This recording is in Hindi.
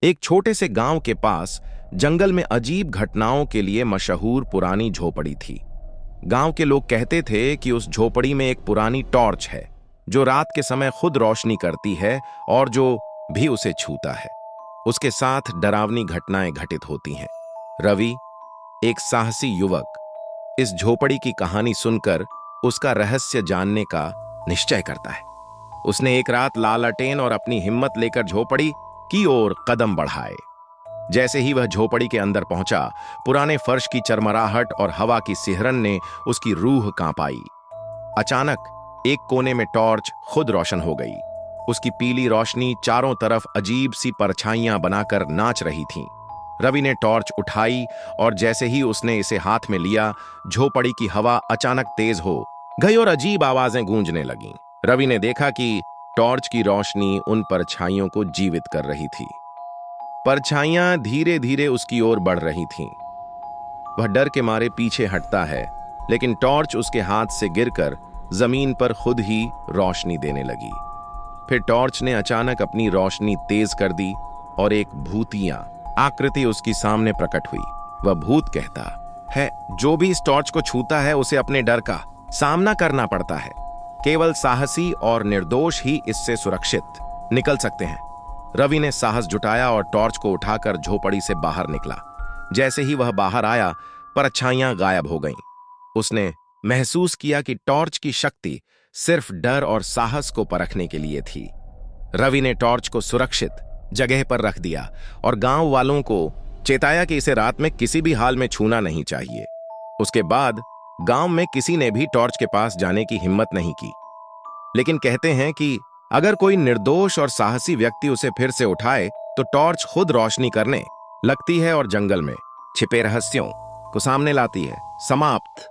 एक छोटे से गांव के पास जंगल में अजीब घटनाओं के लिए मशहूर पुरानी झोपड़ी थी। गांव के लोग कहते थे कि उस झोपड़ी में एक पुरानी टॉर्च है जो रात के समय खुद रोशनी करती है और जो भी उसे छूता है उसके साथ डरावनी घटनाएं घटित होती हैं। रवि, एक साहसी युवक, इस झोपड़ी की कहानी सुनकर उसका रहस्य जानने का निश्चय करता है। उसने एक रात लालटेन और अपनी हिम्मत लेकर झोपड़ी की ओर कदम बढ़ाए। जैसे ही वह झोपड़ी के अंदर पहुंचा, पुराने फर्श की चरमराहट और हवा की सिहरन ने उसकी रूह कांपाई। अचानक एक कोने में टॉर्च खुद रोशन हो गई। उसकी पीली रोशनी चारों तरफ अजीब सी परछाइयां बनाकर नाच रही थीं। रवि ने टॉर्च उठाई और जैसे ही उसने इसे हाथ में लिया, झोपड़ी की हवा अचानक तेज हो गई और अजीब आवाजें गूंजने लगीं। रवि ने देखा कि टॉर्च की रोशनी उन परछाइयों को जीवित कर रही थी। परछाइयां धीरे धीरे उसकी ओर बढ़ रही थीं। वह डर के मारे पीछे हटता है, लेकिन टॉर्च उसके हाथ से गिरकर जमीन पर खुद ही रोशनी देने लगी। फिर टॉर्च ने अचानक अपनी रोशनी तेज कर दी और एक भूतिया आकृति उसकी सामने प्रकट हुई। वह भूत कहता है, जो भी इस टॉर्च को छूता है उसे अपने डर का सामना करना पड़ता है। केवल साहसी और निर्दोष ही इससे सुरक्षित निकल सकते हैं। रवि ने साहस जुटाया और टॉर्च को उठाकर झोपड़ी से बाहर निकला। जैसे ही वह बाहर आया, परछाइयां गायब हो गईं। उसने महसूस किया कि टॉर्च की शक्ति सिर्फ डर और साहस को परखने के लिए थी। रवि ने टॉर्च को सुरक्षित जगह पर रख दिया और गांव वालों को चेताया कि इसे रात में किसी भी हाल में छूना नहीं चाहिए। उसके बाद गांव में किसी ने भी टॉर्च के पास जाने की हिम्मत नहीं की। लेकिन कहते हैं कि अगर कोई निर्दोष और साहसी व्यक्ति उसे फिर से उठाए तो टॉर्च खुद रोशनी करने लगती है और जंगल में छिपे रहस्यों को सामने लाती है। समाप्त।